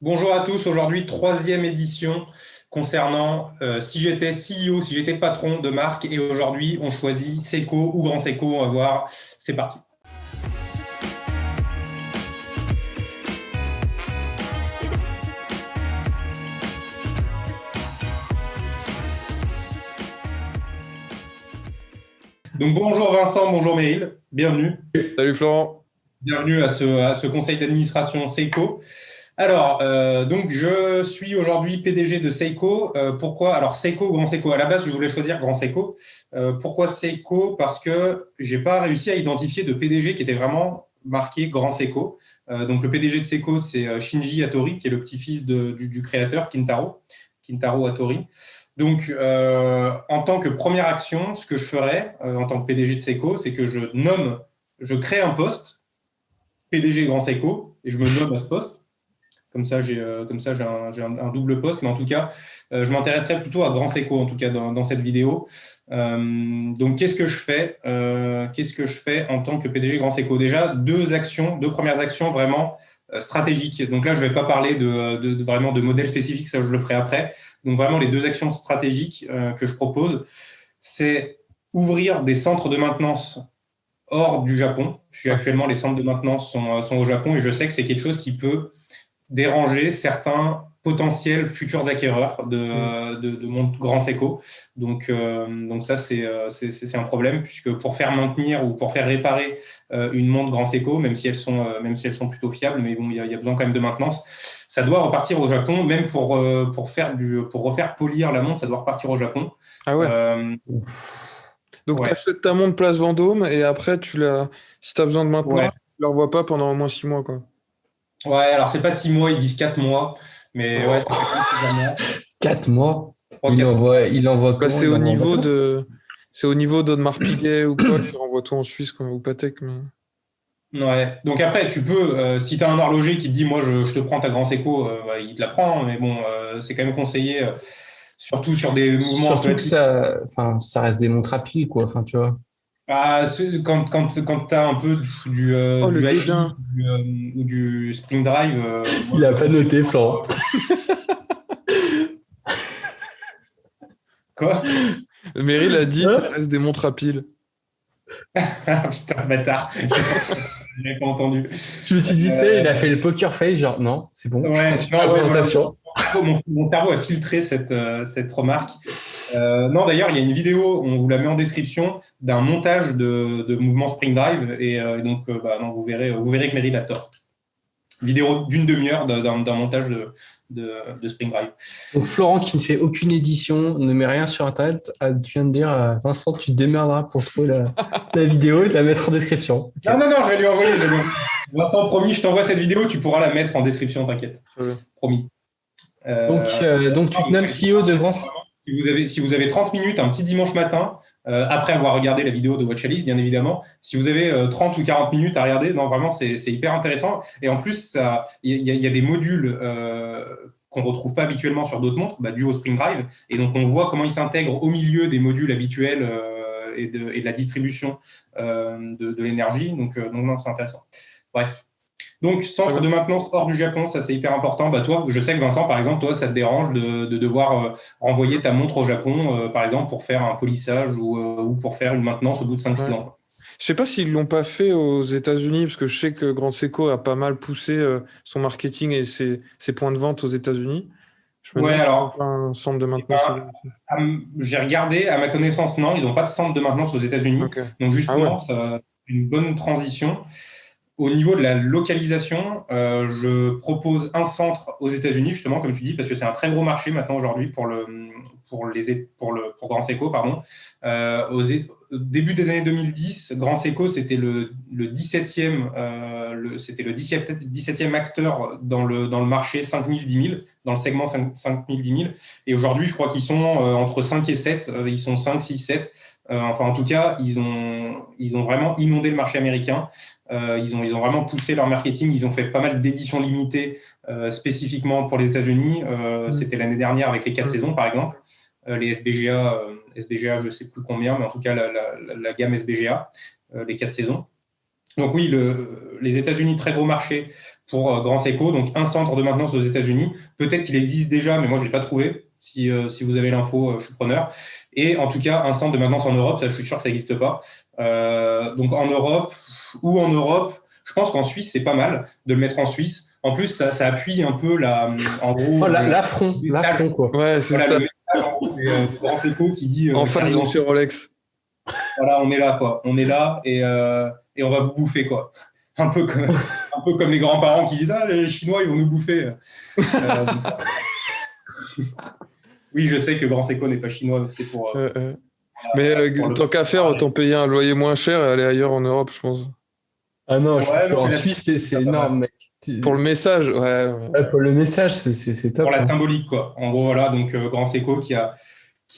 Bonjour à tous, aujourd'hui troisième édition concernant si j'étais CEO, si j'étais patron de marque, et aujourd'hui on choisit Seiko ou Grand Seiko, on va voir, c'est parti. Donc bonjour Vincent, bonjour Meryl, bienvenue. Salut Florent. Bienvenue à ce conseil d'administration Seiko. Alors, donc je suis aujourd'hui PDG de Seiko. Pourquoi? Alors Seiko, Grand Seiko. À la base, je voulais choisir Grand Seiko. Pourquoi Seiko? Parce que j'ai pas réussi à identifier de PDG qui était vraiment marqué Grand Seiko. Donc le PDG de Seiko, c'est Shinji Hattori, qui est le petit-fils du créateur Kintaro Hattori. Donc, en tant que première action, ce que je ferais en tant que PDG de Seiko, c'est que je crée un poste PDG Grand Seiko et je me nomme à ce poste. Comme ça, j'ai un double poste. Mais en tout cas, je m'intéresserai plutôt à Grand Seiko, en tout cas, dans cette vidéo. Donc, qu'est-ce que je fais en tant que PDG Grand Seiko? Déjà, deux premières actions vraiment stratégiques. Donc là, je ne vais pas parler vraiment de modèles spécifiques, ça, je le ferai après. Donc, vraiment, les deux actions stratégiques que je propose, c'est ouvrir des centres de maintenance hors du Japon. Actuellement, les centres de maintenance sont au Japon et je sais que c'est quelque chose qui peut déranger certains potentiels futurs acquéreurs de mon Grand Seiko. Donc ça, c'est un problème, puisque pour faire maintenir ou pour faire réparer une montre Grand Seiko, même si elles sont plutôt fiables, mais bon, il y a besoin quand même de maintenance, ça doit repartir au Japon, même pour refaire polir la montre, ça doit repartir au Japon. Ah ouais. Donc, tu achètes ta montre place Vendôme et après, si tu as besoin de maintenance, tu ne la revois pas pendant au moins 6 mois, quoi. Ouais, alors c'est pas 6 mois, ils disent 4 mois, mais ouais, ça fait quand même 4 mois. Il envoie comment? C'est au niveau d'Audemars Piguet ou quoi, qui renvoie tout en Suisse, quoi, ou Patek. Mais... Ouais, donc après, tu peux, si tu as un horloger qui te dit, moi, je te prends ta Grand Seiko, il te la prend, mais bon, c'est quand même conseillé, surtout sur des mouvements. Surtout que ça reste des montres à pile, quoi. Enfin, tu vois. Quand tu as un peu du IP ou du Spring Drive. Il a pas noté, Florent. Quoi? Meryl a dit ça reste des montres à pile. Putain, bâtard. Je n'avais pas entendu. Je me suis dit, tu sais, il a fait le poker face, genre, non, c'est bon. Ouais, présentation. Mon cerveau a filtré cette remarque. Non, d'ailleurs, il y a une vidéo, on vous la met en description, d'un montage de mouvement Spring Drive. Et donc, vous verrez que Meryl a tort. Vidéo d'une demi-heure d'un montage de Spring Drive. Donc, Florent, qui ne fait aucune édition, ne met rien sur Internet, tu viens de dire à Vincent, tu te démerderas pour trouver la vidéo et la mettre en description. Okay. Non, je vais lui envoyer. Vincent, promis, je t'envoie cette vidéo, tu pourras la mettre en description, t'inquiète. Promis. Donc, tu te nommes CEO de Grand Seiko. Si vous avez 30 minutes, un petit dimanche matin, après avoir regardé la vidéo de Watchalist, bien évidemment, si vous avez 30 ou 40 minutes à regarder, non, vraiment, c'est hyper intéressant. Et en plus, il y a des modules qu'on ne retrouve pas habituellement sur d'autres montres, dus au Spring Drive. Et donc, on voit comment ils s'intègrent au milieu des modules habituels et de la distribution de l'énergie. Donc, non, c'est intéressant. Bref. Donc, centre de maintenance hors du Japon, ça c'est hyper important. Toi, je sais que Vincent, par exemple, toi, ça te dérange de devoir renvoyer ta montre au Japon, par exemple, pour faire un polissage ou pour faire une maintenance au bout de 5-6 ans. Quoi. Je sais pas s'ils l'ont pas fait aux États-Unis, parce que je sais que Grand Seiko a pas mal poussé son marketing et ses points de vente aux États-Unis. Je me demande s'ils n'ont pas un centre de maintenance. J'ai regardé, à ma connaissance, non, ils n'ont pas de centre de maintenance aux États-Unis. Okay. Donc, justement, ça une bonne transition. Au niveau de la localisation, je propose un centre aux États-Unis, justement, comme tu dis, parce que c'est un très gros marché maintenant aujourd'hui pour Grand Seiko, pardon. Au début des années 2010, Grand Seiko, c'était le 17e, c'était le 17e acteur dans le marché 5000-10 000, dans le segment 5000-10 000. Et aujourd'hui, je crois qu'ils sont entre 5 et 7, ils sont 5, 6, 7. En tout cas, ils ont vraiment inondé le marché américain. Ils ont vraiment poussé leur marketing. Ils ont fait pas mal d'éditions limitées spécifiquement pour les États-Unis. C'était l'année dernière avec les 4 saisons, par exemple. Les SBGA, je ne sais plus combien, mais en tout cas, la gamme SBGA, les 4 saisons. Donc oui, les États-Unis, très gros marché pour Grand Seiko, donc un centre de maintenance aux États-Unis. Peut-être qu'il existe déjà, mais moi je l'ai pas trouvé. Si vous avez l'info, je suis preneur. Et en tout cas, un centre de maintenance en Europe, ça je suis sûr que ça n'existe pas. Donc en Europe, je pense qu'en Suisse, c'est pas mal de le mettre en Suisse. En plus, ça appuie un peu en gros. L'affront, quoi. Ouais, c'est ça. Le message de Grand Seiko qui dit. En face de chez Rolex. Voilà, on est là, quoi. On est là et on va vous bouffer, quoi. Un peu comme les grands-parents qui disent les Chinois, ils vont nous bouffer. Oui, je sais que Grand Seiko n'est pas chinois, mais c'était pour. Mais tant qu'à faire, autant payer un loyer moins cher et aller ailleurs en Europe, je pense. Ah non, en Suisse, c'est énorme, mec. Pour le message, ouais. Pour le message, c'est top. Pour la symbolique, quoi. En gros, voilà, donc Grand Seiko qui a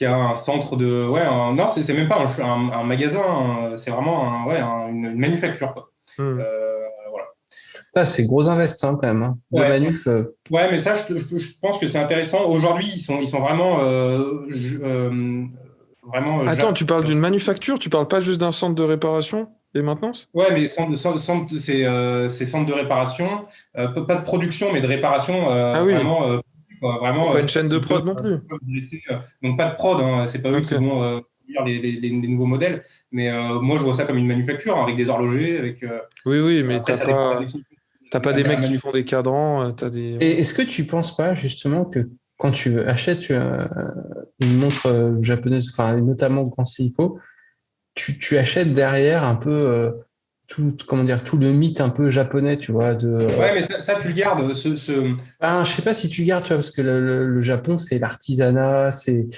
un centre de. Ouais, non, c'est même pas un magasin, c'est vraiment une manufacture, quoi. Voilà. Ça, c'est gros invest, quand même. Hein. De manuf. Ouais, mais ça, je pense que c'est intéressant. Aujourd'hui, ils sont vraiment. Attends, tu parles d'une manufacture? Tu parles pas juste d'un centre de réparation et maintenance? Ouais, mais c'est centre de réparation, pas de production, mais de réparation. Oui. Vraiment. Pas une chaîne de prod non plus. Donc pas de prod, hein, c'est pas eux qui vont produire les nouveaux modèles. Mais moi, je vois ça comme une manufacture, hein, avec des horlogers, avec. Oui, mais t'as pas des mecs qui font des cadrans, t'as des. Et est-ce que tu penses pas justement que quand tu achètes une montre japonaise, enfin notamment Grand Seiko, tu achètes derrière un peu tout le mythe un peu japonais, tu vois, Ouais, mais ça tu le gardes. Je sais pas si tu gardes, tu vois, parce que le Japon, c'est l'artisanat, c'est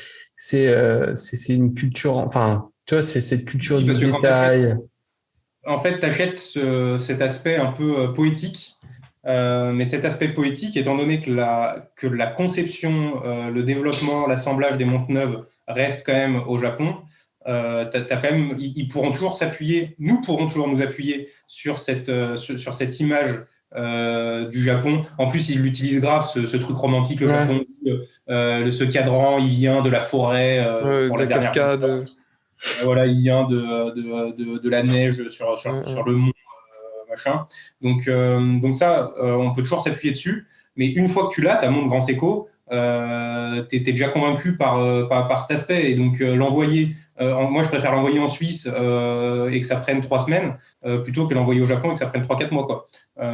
une culture, enfin, tu vois, c'est cette culture du détail. En fait, tu achètes cet aspect un peu poétique, mais cet aspect poétique, étant donné que la conception, le développement, l'assemblage des montres neuves reste quand même au Japon, quand même, ils pourront toujours s'appuyer, nous pourrons toujours nous appuyer sur cette image du Japon. En plus, ils l'utilisent grave, ce truc romantique, le Japon, ce cadran, il vient de la forêt, pour la cascade. Voilà, il vient de la neige sur le mont, machin. Donc ça, on peut toujours s'appuyer dessus. Mais une fois que tu l'as, ta montre Grand Seiko, t'es déjà convaincu par cet aspect. Et donc l'envoyer, moi je préfère l'envoyer en Suisse et que ça prenne 3 semaines plutôt que l'envoyer au Japon et que ça prenne 3-4 mois, quoi.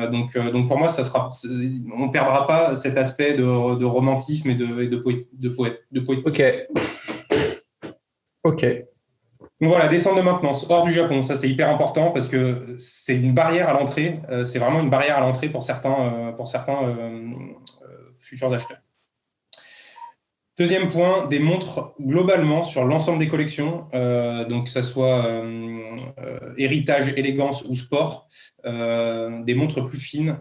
Donc pour moi, on ne perdra pas cet aspect de romantisme et de poétique. Ok. Donc voilà, des centres de maintenance hors du Japon, ça c'est hyper important parce que c'est une barrière à l'entrée, c'est vraiment une barrière à l'entrée pour certains futurs acheteurs. Deuxième point, des montres globalement sur l'ensemble des collections, donc que ça soit héritage, élégance ou sport, des montres plus fines.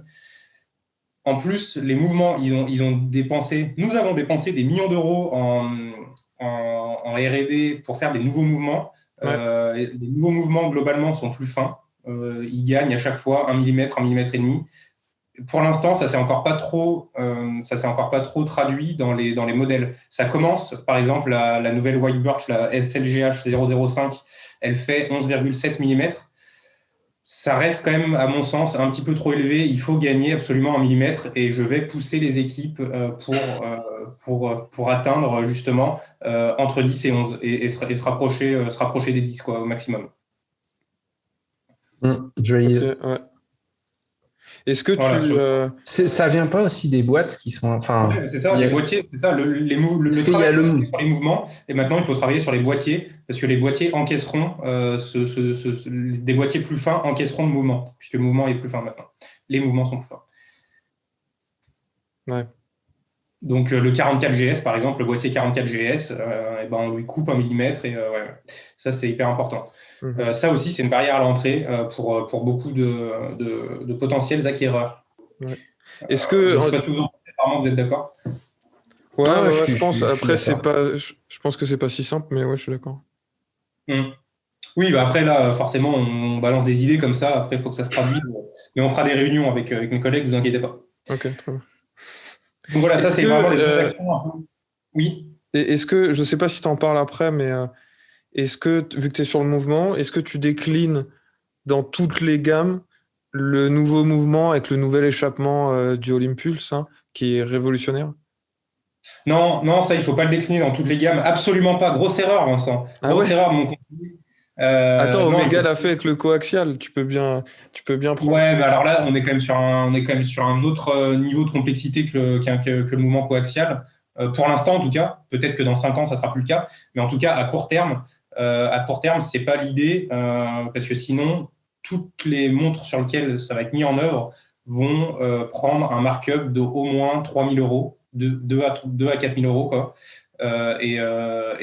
En plus, les mouvements, nous avons dépensé des millions d'euros en R&D pour faire des nouveaux mouvements. Les nouveaux mouvements, globalement, sont plus fins. Ils gagnent à chaque fois 1 mm, 1 mm et demi. Pour l'instant, ça ne s'est encore pas trop traduit dans les modèles. Ça commence, par exemple, la nouvelle White Birch, la SLGH 005, elle fait 11,7 mm. Ça reste quand même, à mon sens, un petit peu trop élevé. Il faut gagner absolument 1 mm et je vais pousser les équipes pour atteindre justement entre 10 et 11 et se rapprocher des 10, quoi, au maximum. Joli. Okay, ouais. Est-ce que ça vient pas aussi des boîtes qui sont, enfin, c'est ça, les boîtiers, c'est ça, le travail sur les mouvements, et maintenant il faut travailler sur les boîtiers parce que les boîtiers encaisseront des boîtiers plus fins encaisseront le mouvement puisque le mouvement est plus fin maintenant. Les mouvements sont plus fins. Ouais. Donc le 44GS par exemple, le boîtier 44GS, on lui coupe 1 mm et ça c'est hyper important. Ça aussi, c'est une barrière à l'entrée pour beaucoup de potentiels acquéreurs. Ouais. Est-ce que je sais pas si vous êtes d'accord? Ouais, je pense. Après, je pense que c'est pas si simple, mais ouais, je suis d'accord. Oui, après là, forcément, on balance des idées comme ça. Après, il faut que ça se traduise. Mais on fera des réunions avec mes collègues, ne vous inquiétez pas. Ok, très bien. Donc voilà, ça c'est vraiment des actions un peu. Oui. Et est-ce que, je sais pas si tu en parles après, mais est-ce que, vu que tu es sur le mouvement, est-ce que tu déclines dans toutes les gammes le nouveau mouvement avec le nouvel échappement du Olympulse, hein, qui est révolutionnaire. Non, non, ça, il ne faut pas le décliner dans toutes les gammes. Absolument pas. Grosse erreur, Vincent. Ah Grosse ouais? erreur, mon conseiller. Attends, Non, il Omega faut. l'a fait avec le coaxial. Tu peux bien prendre. Ouais, mais alors là, on est quand même sur un autre niveau de complexité que le mouvement coaxial. Pour l'instant, en tout cas, peut-être que dans 5 ans, ça sera plus le cas, mais en tout cas, à court terme, c'est pas l'idée, parce que sinon, toutes les montres sur lesquelles ça va être mis en œuvre vont prendre un markup de au moins 3 000 euros, de 2 à 4 000 euros, quoi. Et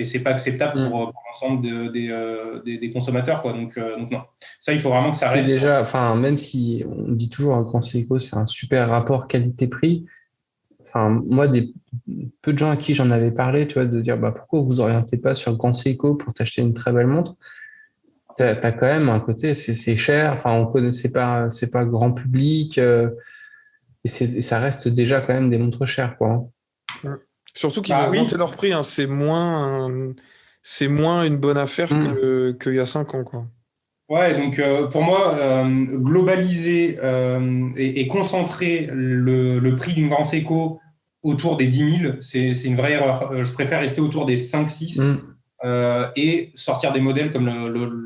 c'est pas acceptable pour l'ensemble des consommateurs, quoi. Donc non. Ça, il faut vraiment que ça C'est reste. déjà, enfin, même si on dit toujours un grand Seiko, c'est un super rapport qualité-prix. Enfin, moi, peu de gens à qui j'en avais parlé, tu vois, de dire, bah, pourquoi vous orientez pas sur le grand Seiko pour t'acheter une très belle montre? T'as quand même un côté, c'est cher. Enfin, on connaît, c'est pas grand public, et ça reste déjà quand même des montres chères, quoi. Surtout qu'ils ont Bah oui. augmenté leur prix, hein. C'est moins une bonne affaire Mm. qu'il y a 5 ans, quoi. Ouais, donc pour moi, globaliser et concentrer le prix d'une Grand Seco autour des 10 000, c'est une vraie erreur. Je préfère rester autour des 5-6 Mm. et sortir des modèles comme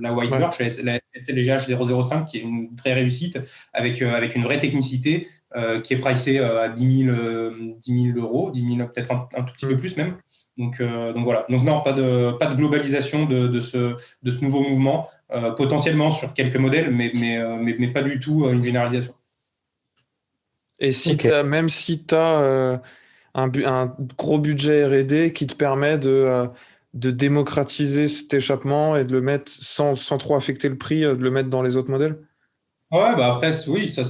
la White Ouais. Birch, la SLGH 005, qui est une vraie réussite, avec une vraie technicité, qui est pricée à 10 000 euros, 10 000, peut-être un tout petit peu plus même. Donc voilà. Donc non, pas de globalisation de ce nouveau mouvement. Potentiellement sur quelques modèles, mais pas du tout une généralisation. Et Ok. même si tu as un gros budget R&D qui te permet de démocratiser cet échappement et de le mettre sans trop affecter le prix, de le mettre dans les autres modèles. Ouais, bah après, oui, ça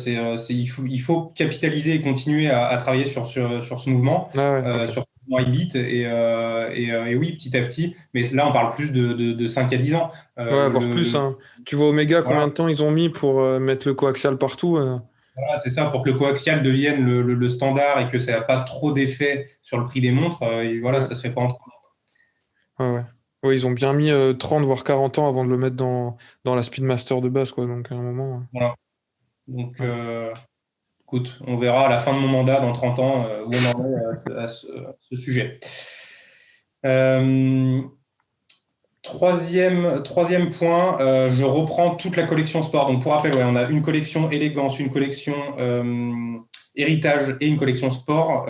il faut capitaliser et continuer à travailler sur ce mouvement, Ah ouais, ok. sur ce mouvement Ibit, et oui, petit à petit. Mais là, on parle plus de 5 à 10 ans. Ouais, voire plus, hein. Tu vois Omega, Voilà, combien de temps ils ont mis pour mettre le coaxial partout? voilà, c'est ça, pour que le coaxial devienne le standard et que ça n'a pas trop d'effet sur le prix des montres. Et voilà, Ouais, ça se fait pas en 3 ans. ouais, ouais. Ouais, ils ont bien mis 30 voire 40 ans avant de le mettre dans la Speedmaster de base, quoi. Donc à un moment. Voilà. Donc, Ouais. écoute, on verra à la fin de mon mandat, dans 30 ans, où on en est à ce sujet. Euh, troisième point, je reprends toute la collection sport. Donc, pour rappel, ouais, on a une collection élégance, une collection héritage et une collection sport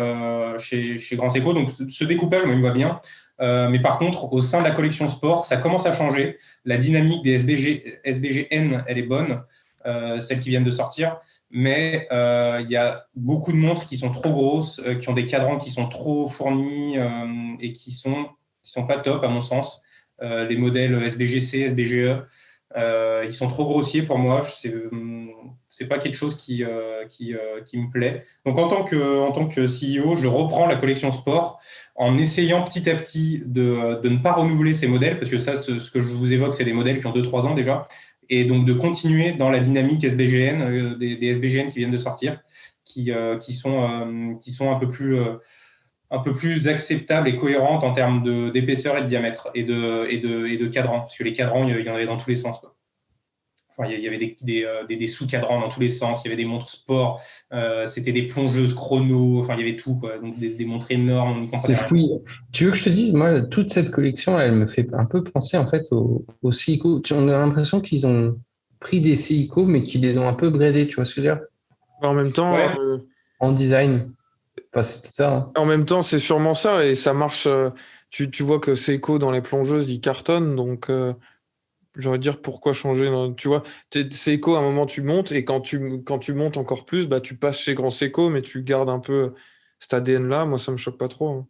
chez Grand Seiko. Donc, ce découpage, moi, il me va bien. Mais par contre, au sein de la collection sport, ça commence à changer. La dynamique des SBGN, elle est bonne, celles qui viennent de sortir. Mais il y a beaucoup de montres qui sont trop grosses, qui ont des cadrans qui sont trop fournis et qui sont pas top, à mon sens. Les modèles SBGC, SBGE, ils sont trop grossiers pour moi. C'est pas quelque chose qui me plaît. Donc, en tant que CEO, je reprends la collection sport en essayant petit à petit de ne pas renouveler ces modèles, parce que ça, ce que je vous évoque, c'est des modèles qui ont 2-3 ans déjà, et donc de continuer dans la dynamique SBGN, des SBGN qui viennent de sortir, qui sont un peu plus acceptables et cohérentes en termes d'épaisseur et de diamètre et de cadran, parce que les cadrans, il y en avait dans tous les sens, quoi. Enfin, il y avait des sous-cadrans dans tous les sens, il y avait des montres sport, c'était des plongeuses chrono, enfin, il y avait tout, quoi. Donc des montres énormes, on n'y C'est comprenait rien. fou. Tu veux que je te dise, moi, toute cette collection, elle me fait un peu penser en fait aux Seiko. On a l'impression qu'ils ont pris des Seiko, mais qu'ils les ont un peu upgradés, tu vois ce que je veux dire? En même temps, Ouais, En design. Enfin, c'est tout ça, hein. c'est sûrement ça et ça marche. Tu vois que Seiko dans les plongeuses, ils cartonnent, donc j'ai envie de dire pourquoi changer. Tu vois, Seiko, à un moment tu montes et quand tu montes encore plus, bah tu passes chez Grand Seiko, mais tu gardes un peu cet ADN-là. Moi, ça me choque pas trop, hein.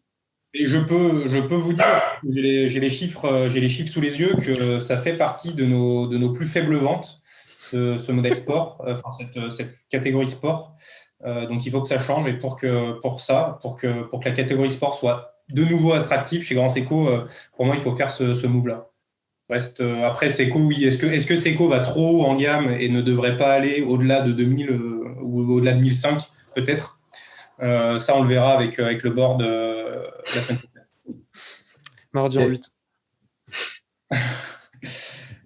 et je peux vous dire, j'ai les chiffres sous les yeux, que ça fait partie de nos plus faibles ventes, ce modèle sport, enfin cette catégorie sport. Donc il faut que ça change, et pour que la catégorie sport soit de nouveau attractive chez Grand Seiko, pour moi il faut faire ce move-là. Reste après Seiko, oui. Est-ce que Seiko va trop haut en gamme et ne devrait pas aller au-delà de 2000 ou au-delà de 1005 peut-être. Ça, on le verra avec le board la semaine prochaine. Mardi en Et 8.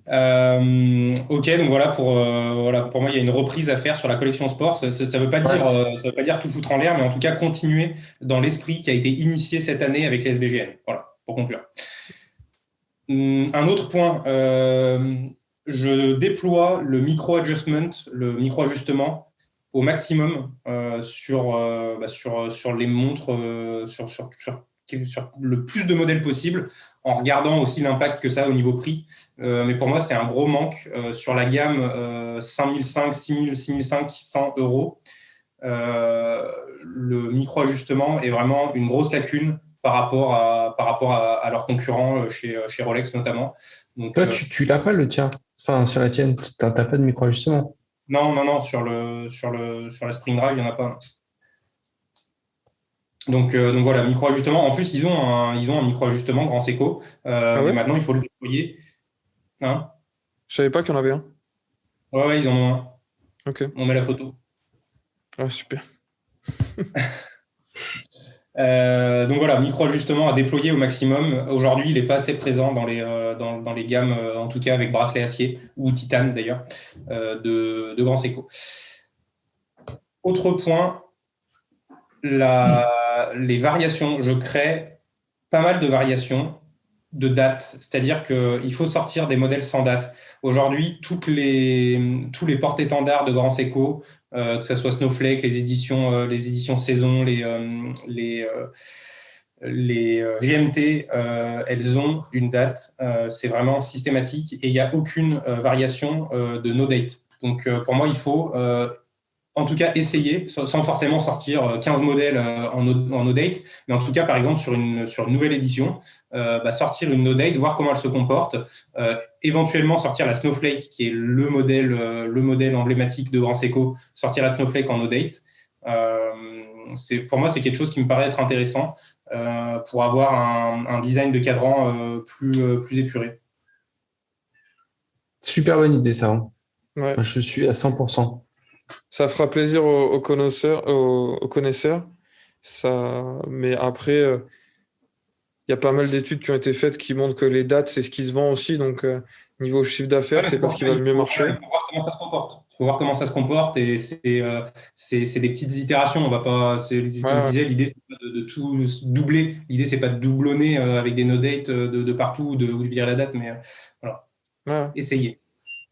Ok, donc voilà, pour moi, il y a une reprise à faire sur la collection sport. Ça veut pas dire, ça veut pas dire tout foutre en l'air, mais en tout cas continuer dans l'esprit qui a été initié cette année avec les SBGN. Voilà, pour conclure. Un autre point, je déploie le micro-ajustement au maximum sur les montres, sur le plus de modèles possible, en regardant aussi l'impact que ça a au niveau prix. Mais pour moi, c'est un gros manque sur la gamme 5005, 6000, 6500 euros. Le micro-ajustement est vraiment une grosse lacune par rapport à leurs concurrents chez Rolex notamment. Donc, Toi, tu l'as pas le tien. Enfin, sur la tienne, t'as pas de micro-ajustement. non, sur la Spring Drive, il n'y en a pas. Donc voilà, micro-ajustement. En plus, ils ont un micro-ajustement Grand Seiko. Ah Mais ouais? maintenant, il faut le déployer. Hein, Je savais pas qu'il y en avait un. ouais, ils en ont un. Ok. On met la photo. Ah, super. Donc voilà, micro-ajustement à déployer au maximum. Aujourd'hui, il n'est pas assez présent dans les gammes, en tout cas avec bracelet acier ou titane d'ailleurs, de Grand Seiko. Autre point, les variations. Je crée pas mal de variations de dates, c'est-à-dire qu'il faut sortir des modèles sans date. Aujourd'hui, tous les porte-étendards de Grand Seiko, que ce soit Snowflake, les éditions saison, les GMT, elles ont une date. C'est vraiment systématique et il n'y a aucune variation de no date. Donc pour moi, il faut en tout cas essayer, sans forcément sortir 15 modèles en no date, mais en tout cas, par exemple, sur une nouvelle édition, sortir une no date, voir comment elle se comporte, éventuellement sortir la Snowflake, qui est le modèle emblématique de Grand Seiko, sortir la Snowflake en no date. Pour moi, c'est quelque chose qui me paraît être intéressant pour avoir un design de cadran plus épuré. Super bonne idée, ça. Hein. Ouais. Je suis à 100%. Ça fera plaisir aux connaisseurs, aux connaisseurs. Mais après, il y a pas mal d'études qui ont été faites qui montrent que les dates, c'est ce qui se vend aussi. Donc, niveau chiffre d'affaires, c'est pas ce qui va le mieux marcher. Il faut voir comment ça se comporte. Il faut voir comment ça se comporte et c'est des petites itérations. On va pas, comme je disais, l'idée c'est pas de tout doubler. L'idée c'est pas de doublonner avec des no dates de partout ou de virer la date, mais voilà. Ouais.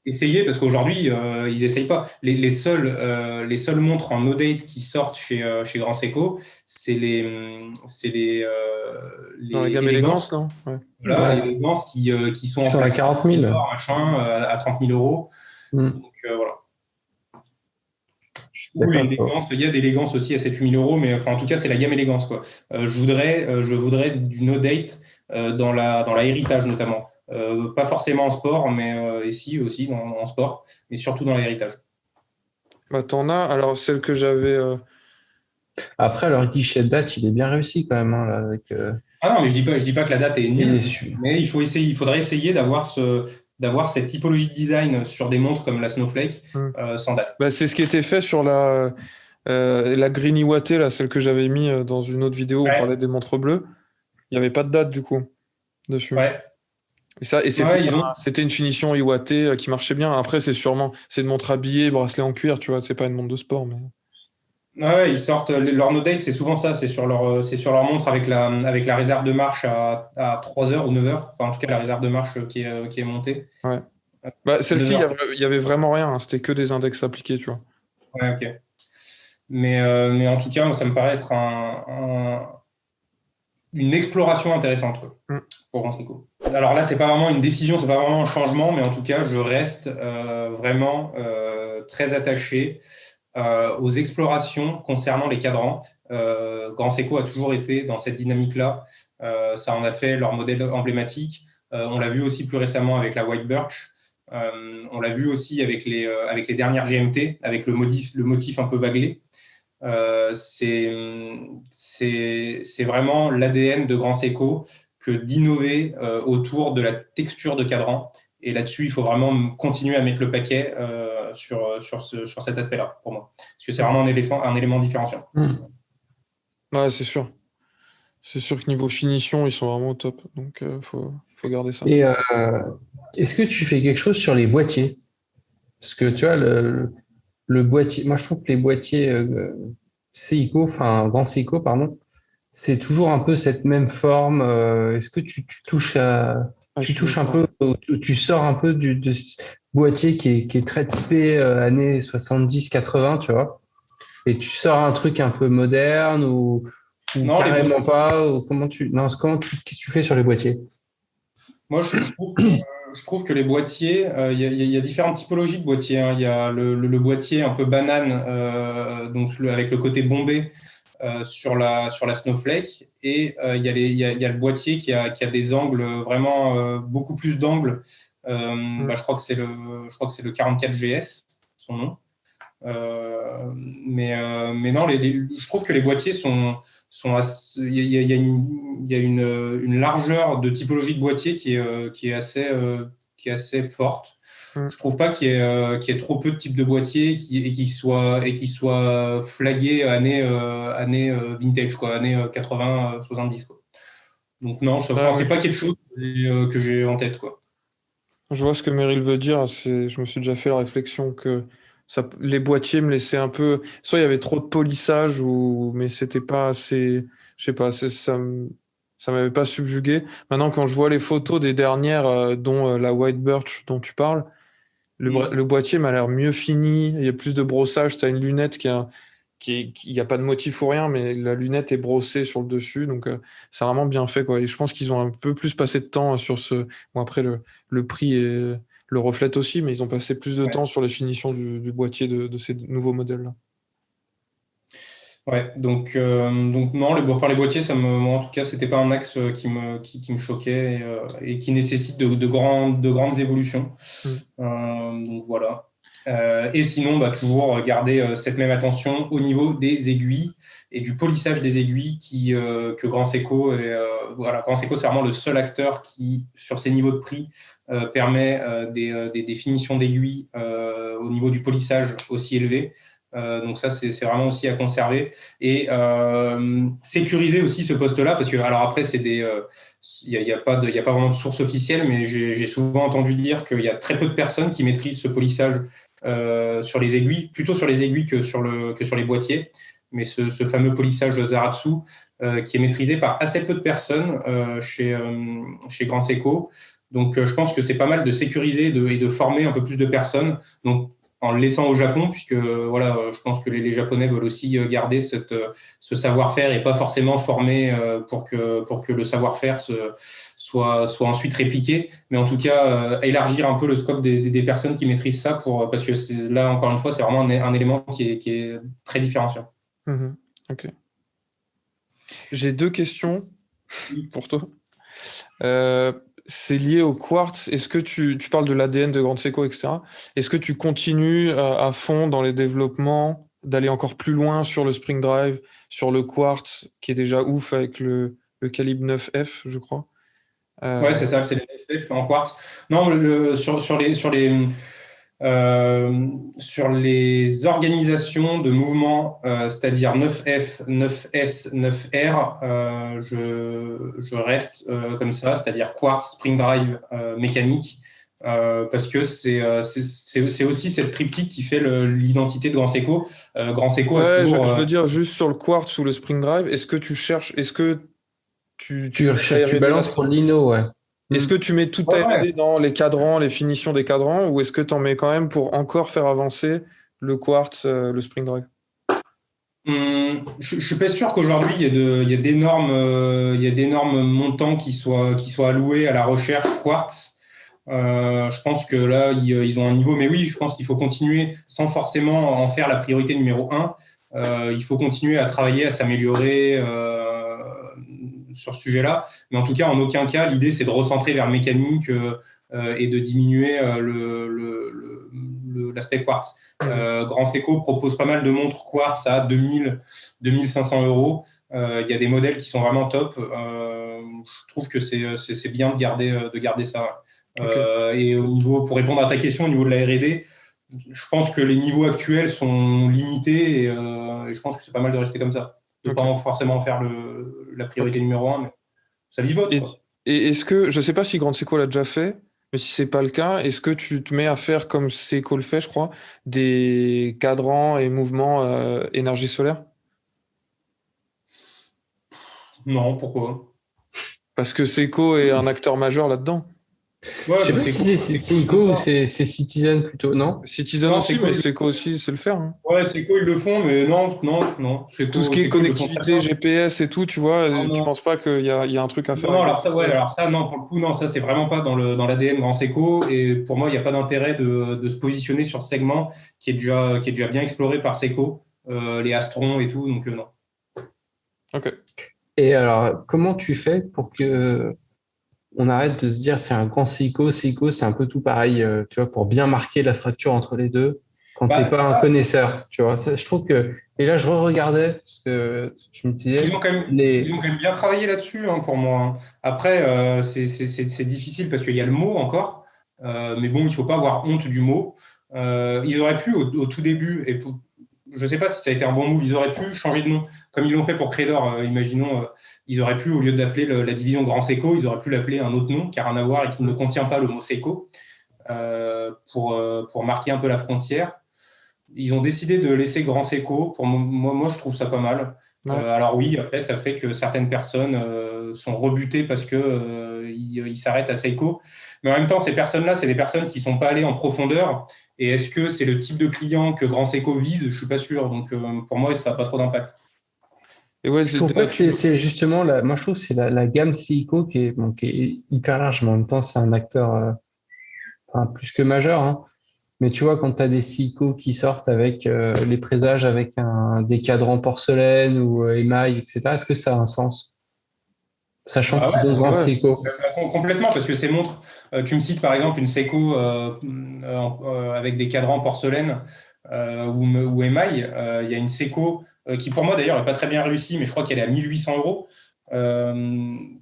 Essayez parce qu'aujourd'hui ils essayent pas. Les seules montres en no date qui sortent chez Grand Seiko, c'est Dans la gamme élégance, non? Ouais. Voilà, les élégances qui sont sur la 40 000 machin, à 30 000 euros. Donc voilà. Il y a des élégances aussi à 7-8 000 euros, mais enfin, en tout cas, c'est la gamme élégance, quoi. Je voudrais du no date dans la héritage notamment. Pas forcément en sport, mais ici aussi en sport, mais surtout dans l'héritage. Bah, t'en as. Alors, celle que j'avais. Après, leur guichet de date, il est bien réussi quand même. Hein, là, avec, Ah non, mais je dis pas que la date est nulle, mais il faudrait essayer d'avoir cette typologie de design sur des montres comme la Snowflake sans date. Bah, c'est ce qui était fait sur la Green Iwate, là, celle que j'avais mis dans une autre vidéo où on parlait des montres bleues. Il n'y avait pas de date du coup dessus. Ouais. Et c'était une finition Iwate qui marchait bien. Après, c'est une montre habillée, bracelet en cuir, tu vois, c'est pas une montre de sport. Mais... Ouais, ils sortent leur no date, c'est souvent ça, c'est sur leur montre avec la réserve de marche à 3 heures ou 9 heures. Enfin, en tout cas, la réserve de marche qui est montée. Ouais. Bah, celle-ci, il y avait vraiment rien, hein, c'était que des index appliqués, tu vois. Ouais, ok. Mais en tout cas, moi, ça me paraît être une exploration intéressante quoi, pour Grand Seiko. Alors là, c'est pas vraiment une décision, c'est pas vraiment un changement, mais en tout cas, je reste vraiment très attaché aux explorations concernant les cadrans. Grand Seiko a toujours été dans cette dynamique-là. Ça en a fait leur modèle emblématique. On l'a vu aussi plus récemment avec la White Birch. On l'a vu aussi avec les dernières GMT, avec le motif un peu vaguelé. C'est vraiment l'ADN de Grand Seiko que d'innover autour de la texture de cadran. Et là-dessus, il faut vraiment continuer à mettre le paquet sur cet aspect-là, pour moi. Parce que c'est vraiment un élément différenciant. Ouais, c'est sûr. C'est sûr que niveau finition, ils sont vraiment au top. Donc, faut garder ça. Et est-ce que tu fais quelque chose sur les boîtiers? Parce que tu vois, le boîtier, moi je trouve que les boîtiers Seiko, enfin Grand Seiko, pardon, c'est toujours un peu cette même forme. Est-ce que tu touches Ah, je tu suis touches un d'accord. peu, tu sors un peu de ce boîtier qui est très typé années 70-80, tu vois, et tu sors un truc un peu moderne ou Non, carrément pas, ou non, qu'est-ce que tu fais sur les boîtiers? moi, je trouve que les boîtiers, il y a différentes typologies de boîtiers, hein. Il y a le boîtier un peu banane, donc avec le côté bombé sur la Snowflake, et il y a le boîtier qui a des angles vraiment beaucoup plus d'angles. Mm. Je crois que je crois que c'est le 44 GS, son nom. Mais non, je trouve que les boîtiers il y a une largeur de typologie de boîtier qui est assez forte. Mm. Je trouve pas qu'il y ait trop peu de types de boîtiers et qui soient flagués année vintage, quoi, années 80, 70, quoi. Donc non, Ah enfin, oui. c'est pas quelque chose que j'ai en tête, quoi. Je vois ce que Meryl veut dire. Je me suis déjà fait la réflexion que les boîtiers me laissaient un peu. Soit il y avait trop de polissage, mais c'était pas assez. Je sais pas, ça m'avait pas subjugué. Maintenant, quand je vois les photos des dernières, dont la White Birch dont tu parles, Mm. le boîtier m'a l'air mieux fini. Il y a plus de brossage. Tu as une lunette il n'y a pas de motif ou rien, mais la lunette est brossée sur le dessus, donc c'est vraiment bien fait, quoi. Et je pense qu'ils ont un peu plus passé de temps sur ce. Bon, après, le prix le reflète aussi, mais ils ont passé plus de temps sur les finitions du boîtier de ces nouveaux modèles-là. Ouais, donc non, enfin, les boîtiers, moi, en tout cas, c'était pas un axe qui me choquait et qui nécessite de grandes évolutions. Mm. Donc voilà. Et sinon, bah, toujours garder cette même attention au niveau des aiguilles et du polissage des aiguilles que Grand Seiko voilà, Grand Seiko, c'est vraiment le seul acteur qui, sur ces niveaux de prix, permet des finitions d'aiguilles au niveau du polissage aussi élevé. Donc ça, c'est vraiment aussi à conserver et sécuriser aussi ce poste-là parce que alors après il n'y a pas vraiment de source officielle, mais j'ai souvent entendu dire qu'il y a très peu de personnes qui maîtrisent ce polissage sur les aiguilles, plutôt sur les aiguilles que sur les boîtiers. Mais ce fameux polissage Zaratsu qui est maîtrisé par assez peu de personnes chez Grand Seiko. Donc je pense que c'est pas mal de sécuriser et de former un peu plus de personnes. Donc en le laissant au Japon, puisque voilà, je pense que les Japonais veulent aussi garder ce savoir-faire et pas forcément former pour que le savoir-faire soit ensuite répliqué, mais en tout cas élargir un peu le scope des personnes qui maîtrisent ça parce que là, encore une fois, c'est vraiment un élément qui est très différenciant. Mhm. Ok. J'ai deux questions pour toi. C'est lié au quartz. Est-ce que tu parles de l'ADN de Grand Seiko, etc. Est-ce que tu continues à fond dans les développements, d'aller encore plus loin sur le Spring Drive, sur le quartz, qui est déjà ouf avec le calibre 9F, je crois. Ouais, c'est ça, c'est les FF en quartz. Non, sur les organisations de mouvements, c'est-à-dire 9F, 9S, 9R, je reste comme ça, c'est-à-dire quartz, spring drive, mécanique, parce que c'est aussi cette triptyque qui fait l'identité de Grand Seiko. Grand Seiko a Ouais, toujours. je veux dire juste sur le quartz ou le Spring Drive, est-ce que tu mets ta Tu R&D balances pour là-dedans? le lino, ouais. Est-ce Hmm. que tu mets toute ta Ouais, ouais. R&D dans les cadrans, les finitions des cadrans, ou est-ce que tu en mets quand même pour encore faire avancer le quartz, le Spring Drive? Je suis pas sûr qu'aujourd'hui il y a il y a d'énormes montants qui soient alloués à la recherche quartz. Je pense que là ils ont un niveau, mais oui, je pense qu'il faut continuer sans forcément en faire la priorité numéro un. Il faut continuer à travailler, à s'améliorer sur ce sujet-là. Mais en tout cas, en aucun cas, l'idée c'est de recentrer vers le mécanique et de diminuer l'aspect quartz. Mhm. Grand Seiko propose pas mal de montres quartz à 2000, 2500 euros. Il y a des modèles qui sont vraiment top. Je trouve que c'est bien de garder ça. Ok. Et pour répondre à ta question au niveau de la R&D, je pense que les niveaux actuels sont limités et je pense que c'est pas mal de rester comme ça. ne Ok. pas forcément en faire la priorité Ok. numéro un, mais ça vivote, Et, quoi. et est-ce que, je sais pas si Grande Seco l'a déjà fait, mais si c'est pas le cas, est-ce que tu te mets à faire comme Seco le fait, je crois, des cadrans et mouvements énergie solaire? Non, pourquoi? Parce que Seco est un acteur majeur là-dedans. Je Ouais, sais bah, pas si c'est Seiko, c'est ils font Ico ou ça. c'est Citizen plutôt, non? Citizen Non, aussi, Seiko, mais Seco aussi, c'est le faire, hein. ouais, Seiko, ils le font, mais non, non, non. Tout ce qui est Seiko, ils le font très connectivité bien. GPS et tout, tu vois, Non, tu non. penses pas qu'il y a un truc à faire Non, avec alors Grande ça, Seco ouais, là-dessus? alors ça, non, pour le coup, non, ça, c'est vraiment pas dans l'ADN Grand Seco. Et pour moi, il n'y a pas d'intérêt de se positionner sur ce segment qui est déjà bien exploré par Seco, les Astrons et tout, donc non. Ok. Et alors, comment tu fais pour que on arrête de se dire c'est un grand Seiko, c'est un peu tout pareil, tu vois, pour bien marquer la fracture entre les deux, quand t'es Bah, pas tu un vois, connaisseur, tu vois. Je trouve que, et là, je re-regardais, parce que je me ils disais, ont quand même, ils les, ont quand même bien travaillé là-dessus, hein, pour moi, hein. Après, c'est difficile parce qu'il y a le mot encore, mais bon, il faut pas avoir honte du mot. Ils auraient pu, au tout début, je ne sais pas si ça a été un bon move, ils auraient pu changer de nom, comme ils l'ont fait pour Credor. Imaginons, ils auraient pu, au lieu d'appeler la division Grand Seco, ils auraient pu l'appeler un autre nom qui n'a rien à voir et qui ne contient pas le mot Seco, pour marquer un peu la frontière. Ils ont décidé de laisser Grand Seco. Pour moi, je trouve ça pas mal. Ouais. Alors oui, après, ça fait que certaines personnes sont rebutées parce que ils s'arrêtent à Seiko. Mais en même temps, ces personnes-là, c'est des personnes qui sont pas allées en profondeur. Et est-ce que c'est le type de client que Grand Seco vise? Je suis pas sûr. Donc pour moi, ça n'a pas trop d'impact. Et ouais, je trouve pas que c'est justement moi je trouve que c'est la gamme Seiko qui est hyper large, mais en même temps, c'est un acteur, enfin, plus que majeur, hein. Mais tu vois, quand tu as des Seiko qui sortent avec les présages, avec des cadrans porcelaine ou émail, etc., est-ce que ça a un sens? Sachant Bah qu'ils ont ouais, grand ouais. Seiko. complètement, parce que ces montres, tu me cites par exemple une Seiko avec des cadrans porcelaine ou émail. Il y a une Seiko qui, pour moi d'ailleurs, n'est pas très bien réussie, mais je crois qu'elle est à 1 800 euros.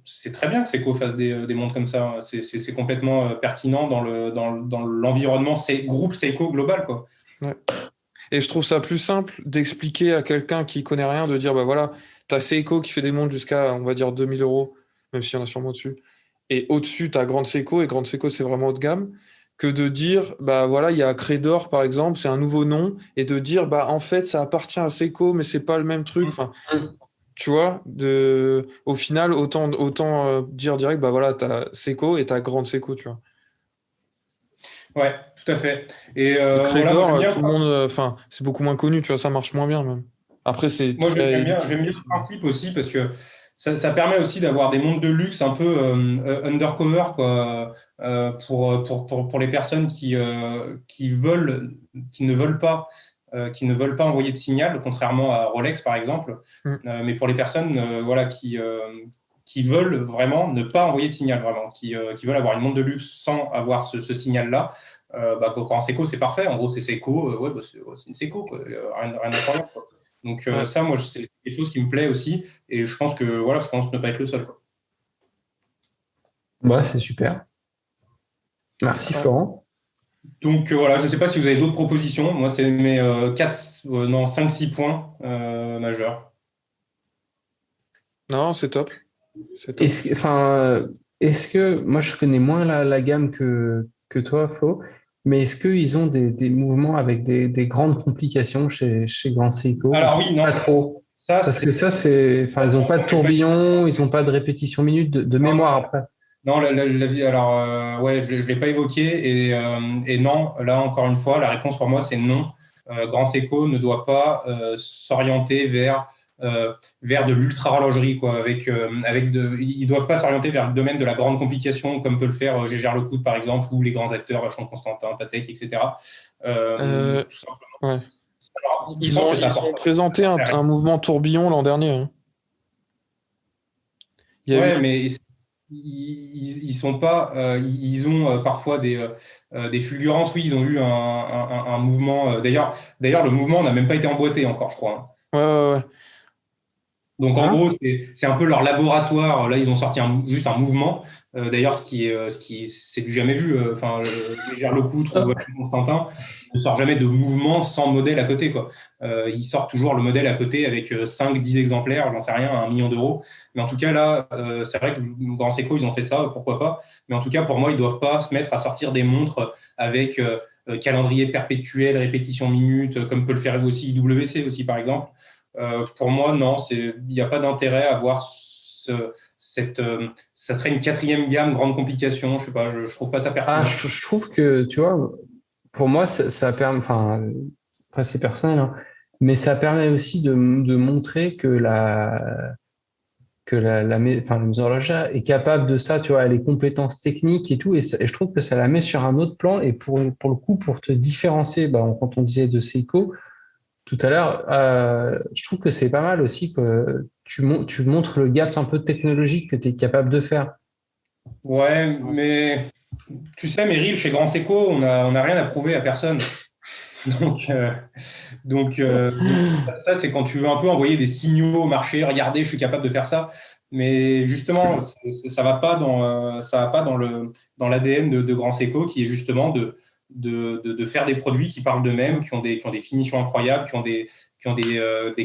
C'est très bien que Seiko fasse des montres comme ça. C'est complètement pertinent dans l'environnement groupe Seiko global, quoi. Ouais. Et je trouve ça plus simple d'expliquer à quelqu'un qui connaît rien, de dire, bah voilà, t'as Seiko qui fait des montres jusqu'à, on va dire, 2 000 euros, même s'il y en a sûrement dessus. Et au-dessus, t'as Grande Seiko, et Grande Seiko, c'est vraiment haut de gamme, que de dire, bah voilà, il y a Credor, par exemple, c'est un nouveau nom, et de dire, bah en fait, ça appartient à Seiko, mais c'est pas le même truc. Enfin, tu vois, au final, autant dire direct, bah voilà, t'as Seiko et t'as Grande Seiko, tu vois. Ouais, tout à fait. Et Et voilà, moi Credor, j'aime bien le tout le monde, principe. enfin, c'est beaucoup moins connu, tu vois, ça marche moins bien, même. Après, c'est Moi, très j'aime élitiste bien aussi. le principe aussi parce que ça permet aussi d'avoir des montres de luxe un peu undercover, quoi, pour les personnes qui ne veulent pas, envoyer de signal, contrairement à Rolex par exemple. Mm. Mais pour les personnes, voilà, qui veulent vraiment ne pas envoyer de signal, vraiment, qui veulent avoir une montre de luxe sans avoir ce signal-là. Bah, quand Seiko, c'est parfait. En gros, c'est Seiko, ouais, bah, c'est une Seiko, quoi. Rien d'incroyable, quoi. Donc Ouais. ça, moi, c'est quelque chose qui me plaît aussi, et je pense que voilà, je pense ne pas être le seul, quoi. Bah, c'est super. Merci Ouais. Florent. Donc voilà, je ne sais pas si vous avez d'autres propositions. Moi, c'est mes 5-6 points majeurs. Non, c'est top. C'est top. Enfin, moi je connais moins la gamme que toi, Flo, mais est-ce qu'ils ont des mouvements avec des grandes complications chez Grand Seiko? Alors oui, non, Pas trop. ça Parce c'est que ça, enfin, ils n'ont pas de tourbillon, ils n'ont pas de répétition minute de non, mémoire après. non, alors ouais, je l'ai pas évoqué, et non, là encore une fois, la réponse pour moi c'est non. Grand Seco ne doit pas s'orienter vers de l'ultra-horlogerie, quoi. Ils doivent pas s'orienter vers le domaine de la grande complication, comme peut le faire Gégère Lecoultre, par exemple, ou les grands acteurs, Vacheron Constantin, Patek, etc. Euh, Tout simplement. ouais. Alors, je Ils pense ont, que ça ils apporte ont présenté pas un d'intérêt. mouvement tourbillon l'an dernier, hein. Il y a eu Ouais, mais ils sont pas. Ils ont parfois des fulgurances. Oui, ils ont eu un mouvement. D'ailleurs, le mouvement n'a même pas été emboîté encore, je crois, hein. ouais, ouais, ouais. Donc en gros, c'est un peu leur laboratoire. Là, ils ont sorti juste un mouvement. D'ailleurs, c'est du jamais vu. Enfin, Gère Lecoutre ou Constantin ne sort jamais de mouvement sans modèle à côté, quoi. Ils sortent toujours le modèle à côté avec 5-10 exemplaires, j'en sais rien, 1 million d'euros. Mais en tout cas, là, c'est vrai que Grand Seiko, ils ont fait ça, pourquoi pas. Mais en tout cas, pour moi, ils ne doivent pas se mettre à sortir des montres avec calendrier perpétuel, répétition minute, comme peut le faire aussi IWC aussi, par exemple. Pour moi, non, il n'y a pas d'intérêt à avoir ça serait une 4e gamme, grande complication. Je sais pas, je trouve pas ça pertinent. Je trouve que, tu vois, pour moi, ça permet, enfin, après c'est personnel, hein, mais ça permet aussi de montrer que la maison d'horlogerie est capable de ça, tu vois, les compétences techniques et tout, et je trouve que ça la met sur un autre plan, et pour le coup, pour te différencier, quand on disait de Seiko tout à l'heure, je trouve que c'est pas mal aussi que tu montres le gap un peu technologique que tu es capable de faire. Ouais, mais tu sais, Meryl, chez Grand Seiko, on a rien à prouver à personne. Donc ça, c'est quand tu veux un peu envoyer des signaux au marché. Regardez, je suis capable de faire ça. Mais justement, ça va pas dans l'ADN de Grand Seiko, qui est justement de faire des produits qui parlent d'eux-mêmes, qui ont des finitions incroyables, qui ont des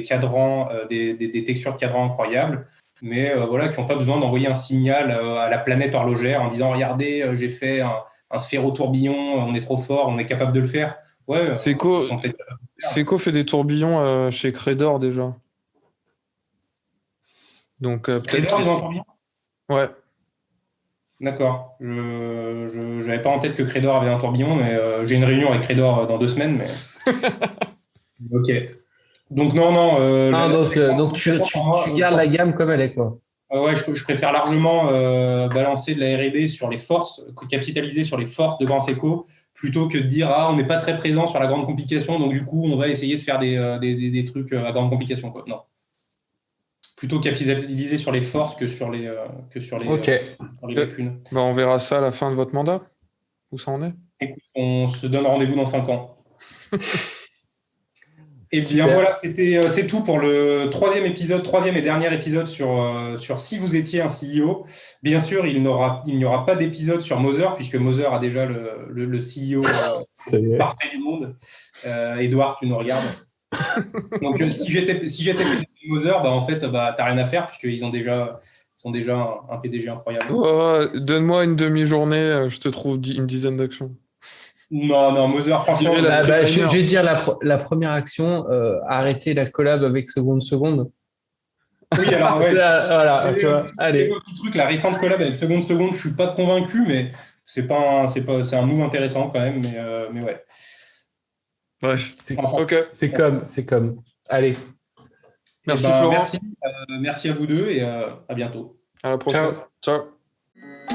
cadrans, des textures de cadrans incroyables, mais voilà, qui n'ont pas besoin d'envoyer un signal à la planète horlogère en disant regardez, j'ai fait un sphéro-tourbillon, on est trop fort, on est capable de le faire. Ouais, Seiko fait des tourbillons chez Credor déjà. Donc peut-être. Credor, ils ont un tourbillon ? Ouais. D'accord. Je n'avais pas en tête que Credor avait un tourbillon, mais j'ai une réunion avec Credor dans 2 semaines. Mais... Ok. Donc non. Donc tu gardes la gamme comme elle est, quoi. Ouais, je préfère largement balancer de la R&D sur les forces, capitaliser sur les forces de Grand Seiko, plutôt que de dire on n'est pas très présent sur la grande complication, donc du coup on va essayer de faire des trucs à grande complication, quoi. Non. Plutôt capitaliser sur les forces que sur les lacunes. On verra ça à la fin de votre mandat. Où ça en est ? Écoute, on se donne rendez-vous dans 5 ans. Et bien Super. voilà, c'est tout pour le 3e et dernier épisode sur si vous étiez un CEO. Bien sûr, il n'y aura pas d'épisode sur Moser, puisque Moser a déjà le CEO parfait du monde. Edouard, tu nous regardes. Donc si j'étais PDG de Moser, en fait, t'as rien à faire, puisqu'ils ont déjà un PDG incroyable. Oh, donne-moi une demi-journée, je te trouve une dizaine d'actions. Non, Moser, franchement... je vais dire la première action, arrêter la collab avec seconde. Oui, alors, ouais. Voilà, tu vois, allez. Le petit truc, la récente collab avec seconde, je suis pas convaincu, mais c'est un move intéressant quand même, mais ouais. Bref, c'est comme. Allez. Merci Florent. Merci à vous deux et à bientôt. À la prochaine. Ciao. Ciao.